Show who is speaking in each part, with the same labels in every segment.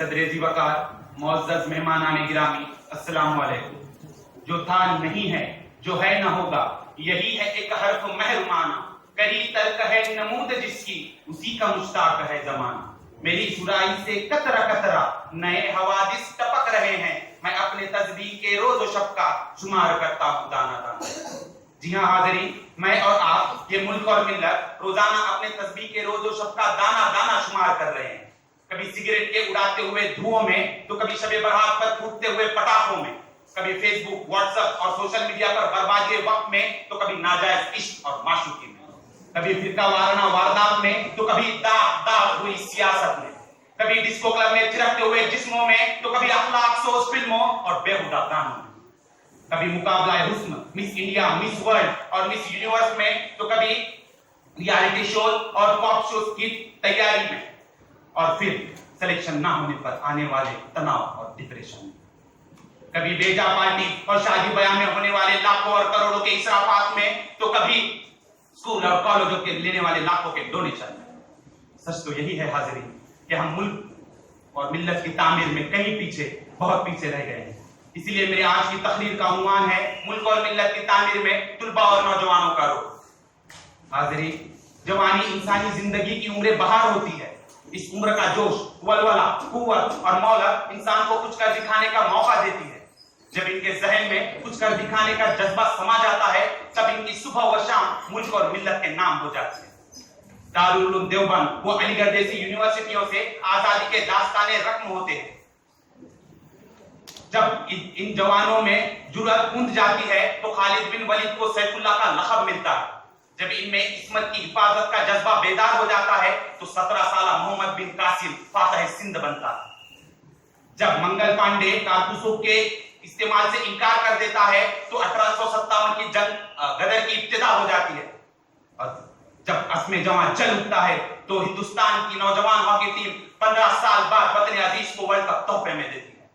Speaker 1: सदर ज़ीवकार, मुअज़्ज़ज़ मेहमानान गिरामी, अस्सलाम वालेकुम। जो था नहीं है, जो है न होगा, यही है एक हर्फ महरुमाना। करी तर्क है नमूद जिसकी, उसी का मुश्ताक है जमाना। मेरी सुराई से कतरा कतरा नए हवादिस टपक रहे हैं। मैं अपने तस्बीह के रोज व शब का शुमार करता हूँ दाना दाना। जी हाँ हाज़रीन, मैं और आप, ये मुल्क और मिल्लत रोजाना अपने तस्बीह के रोज व शब का दाना दाना शुमार कर रहे हैं। कभी सिगरेट के उड़ाते हुए धुओं में, तो कभी शबे बरात पर फूटते हुए पटाखों में, कभी फेसबुक, व्हाट्सएप और सोशल मीडिया पर बर्बादी वक्त में, तो कभी नाजायज इश्क और माशूकी में, कभी फिरका वाराना वारदात में, तो कभी दाग दाग हुई सियासत में, कभी डिस्को क्लब में थिरकते हुए जिस्मों में, तो कभी अखलाक सोच फिल्मों और बेहुदा गानों में, कभी मुकाबला हुस्न, मिस इंडिया, मिस वर्ल्ड और मिस यूनिवर्स में, तो कभी रियलिटी शो और पॉप शो की तैयारी में, और फिर सिलेक्शन ना होने पर आने वाले तनाव और डिप्रेशन में, कभी बेजा पार्टी और शादी ब्याह में होने वाले लाखों और करोड़ों के इसराफात में, तो कभी स्कूल और कॉलेजों के लेने वाले लाखों के डोनेशन में। सच तो यही है हाज़रीन कि हम मुल्क और मिल्लत की तामीर में कहीं पीछे, बहुत पीछे रह गए हैं। इसीलिए मेरे आज की तकरीर का उन्वान है मुल्क और मिल्लत की तामीर में तुलबा और नौजवानों का रोल। हाज़रीन, जवानी इंसानी जिंदगी की उम्र बहार होती है। इस उम्र का जोश, वलवला, कुव्वत और मौलत इंसान को कुछ कर दिखाने का मौका देती है। जब इनके जहन में कुछ कर दिखाने का जज्बा समा जाता है, तब इनकी सुबह व शाम मुल्क और मिल्लत के नाम हो जाते हैं। दारुल उलूम देवबंद वो अलीगढ़ जैसी यूनिवर्सिटियों से आजादी के दास्ताने रकम होते हैं। जब इन जवानों में जुर्रत कूद जाती है, तो खालिद बिन वलीद को सैफुल्लाह का लक़ब मिलता है। जब इनमें इस्मत की हिफाजत का जज्बा बेदार हो जाता है, तो 17 साल मोहम्मद बिन कासिम फातह सिंध बनता है। जब मंगल पांडे कारतूसों के इस्तेमाल से इनकार कर देता है, तो 1857 की जंग गदर की इब्तिदा हो जाती है। और जब अस्मे जवान चल उठता है, तो हिंदुस्तान की नौजवान हॉकी टीम 15 साल बाद वतन अजीज को वर्ल्ड कप तोहफे में देती है।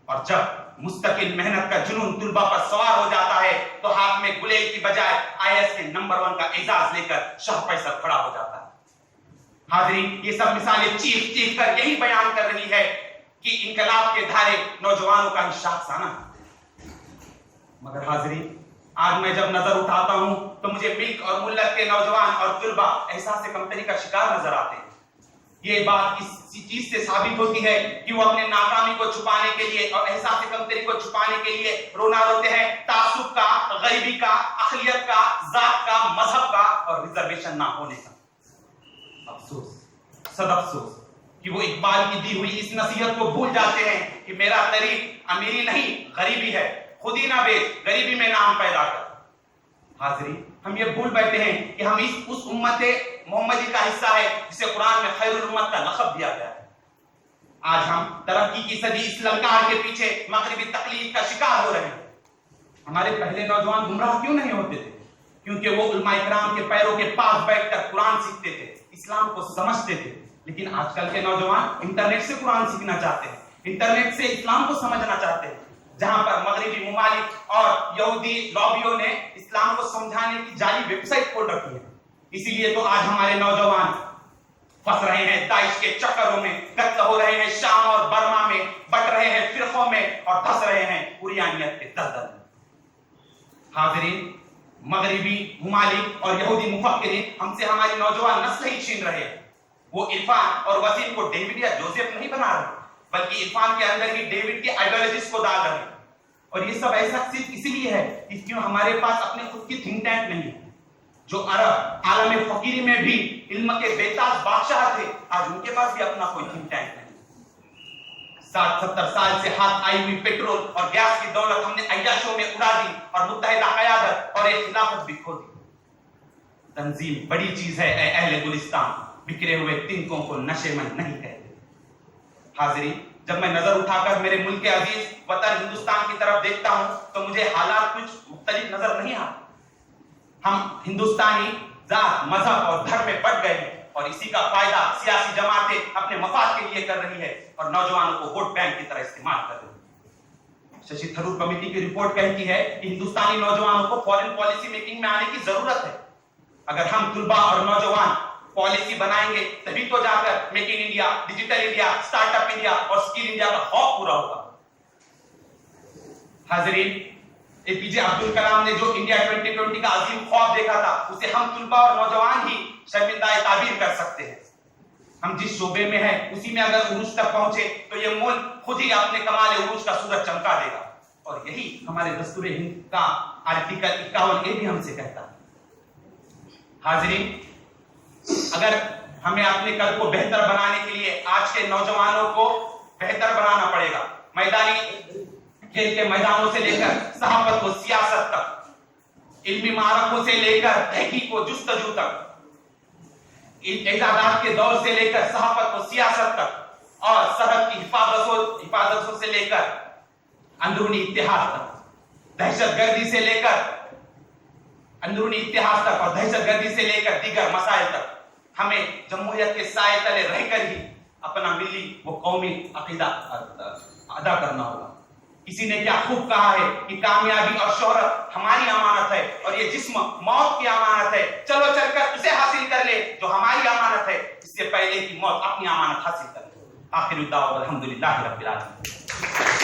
Speaker 1: और जब मुस्तकिल मेहनत का जुनून तुलबा पर सवार हो जाता है, तो हाथ में गुलेल की बजाय IAS के नंबर 1 का एजाज लेकर शाह फैसल खड़ा हो जाता है। हाज़रीन, ये सब मिसालें चीख चीख कर यही बयान कर रही है कि इनकलाब के धारे नौजवानों का ही शाखसाना है। मगर हाज़रीन, आज मैं जब नजर उठाता हूं, तो मुझे मिल्क और मुल्लत के नौजवान और तुलबा एहसास कमतरी का शिकार नजर आते हैं। ये बात इस चीज से साबित होती है कि वो अपने नाकामी को छुपाने के लिए और एहसास कमतरी को छुपाने के लिए रोना रोते हैं तासुब का, गरीबी का, अक़लियत का, जात का, मजहब का और रिजर्वेशन ना होने का। अफसोस, सद अफसोस कि वो इकबाल की दी हुई इस नसीहत को भूल जाते हैं कि मेरा तरीक अमीरी नहीं गरीबी है। खुद ही ना बेच, गरीबी में नाम पैदा कर। हाज़रीन, हम ये भूल बैठे हैं कि हम उस उम्मत मोहम्मदी का हिस्सा है जिसे कुरान में खैरुल उम्मत का लक़ब दिया गया है। आज हम तरक्की की सदी इस ललकार के पीछे मगरिबी तकलीफ का शिकार हो रहे हैं। हमारे पहले नौजवान गुमराह क्यों नहीं होते थे? क्योंकि वो उलमा इकराम के पैरों के पास बैठकर कुरान सीखते थे, इस्लाम को समझते थे। लेकिन आजकल के नौजवान इंटरनेट से कुरान सीखना चाहते हैं, इंटरनेट से इस्लाम को समझना चाहते हैं। जहां पर मगरिबी मुमालिक और यहूदी लॉबियों ने इस्लाम को समझाने की जाली वेबसाइट खोल रखी है। इसीलिए तो आज हमारे नौजवान फंस रहे हैं दाइश के चक्करों में, कत्ल हो रहे हैं शाम और बर्मा में, बट रहे हैं फिरकों में और धस रहे हैं उरियानियत के दलदल में। हाज़रीन, मगरिबी मुमालिक और यहूदी मुफक्किरीन हमसे हमारी नौजवान नस्ल ही छीन रहे हैं। वो इरफान और वसीम को डेविड या जोसेफ नहीं बना रहे, बल्कि इरफान के अंदर ही डेविड के आइडियोलॉजीज को डाल रहे हैं। और ये सब ऐसा सिर्फ इसीलिए है कि क्यों हमारे पास अपने खुद की थिंक टैंक नहीं है। जो अरब आलम फकीरी में भी इल्म के बेताज बादशाह थे, आज उनके पास भी अपना कोई थिंक टैंक नहीं। 60-70 साल से हाथ आई हुई पेट्रोल और गैस की दौलत हमने अय्याशों में उड़ा दी और मुत्तहिदा क़यादत और एक खिलाफत भी खो दी। तंजीम बड़ी चीज है ऐ अहले गुलिस्तान, बिखरे हुए तिनकों को नशेमंद नहीं कहते। हाज़रीन, जब मैं नजर उठाकर मेरे मुल्क के अजीज वतन हिंदुस्तान की तरफ देखता हूं, तो मुझे हालात कुछ मुख्तलिफ नजर नहीं आते। हम हिंदुस्तानी जात, मजहब और धर्म में बट गए हैं और इसी का फायदा सियासी जमातें अपने मफाद के लिए कर रही है और नौजवानों को वोट बैंक की तरह इस्तेमाल कर रही है। शशि थरूर कमेटी की रिपोर्ट कहती है कि हिंदुस्तानी नौजवानों को फॉरेन पॉलिसी मेकिंग में आने की जरूरत है। अगर हम तुलबा और नौजवान पॉलिसी बनाएंगे तभी तो जाकर make in India, digital India, startup India और स्किल इंडिया का खौफ पूरा होगा। हाजरीन, एपीजे अब्दुल कलाम ने जो इंडिया 2020 का अजीम ख्वाब देखा था, उसे हम तुलबा और नौजवान ही शर्मिंदा ताबीर कर सकते हैं। हम जिस शोबे में हैं उसी में अगर उरूज तक पहुंचे तो ये मुल्क खुद ही अपने कमाल उरूज का सूरज चमका देगा। और यही हमारे दस्तूर हिंद का आर्टिकल 51A भी हमसे कहता है। हाजरीन, अगर हमें अपने कल को बेहतर बनाने के लिए आज के नौजवानों को बेहतर बनाना पड़ेगा। मैदानी खेल के मैदानों से लेकर सहाफत व सियासत तक, इल्मी मारकों से लेकर तहकीक व जुस्तजू तक, इजादात के दौर से लेकर सहाफत व सियासत तक, और सरहद की हिफाजतों से लेकर अंदरूनी इत्तेहाद तक, दहशतगर्दी से लेकर अंदरूनी इत्तेहाद तक और दहशतगर्दी से लेकर दीगर मसाइल तक हमें जमहूरियत के साए तले रहकर ही अपना मिली वो कौमी अकीदा अदा करना होगा। किसी ने क्या खूब कहा है कि कामयाबी और शोहरत हमारी अमानत है और ये जिस्म मौत की अमानत है। चलो चलकर उसे हासिल कर ले जो हमारी अमानत है, इससे पहले कि मौत अपनी अमानत हासिल कर ले। आखिर दावा अल्हम्दुलिल्लाह रब्बिल आलमीन।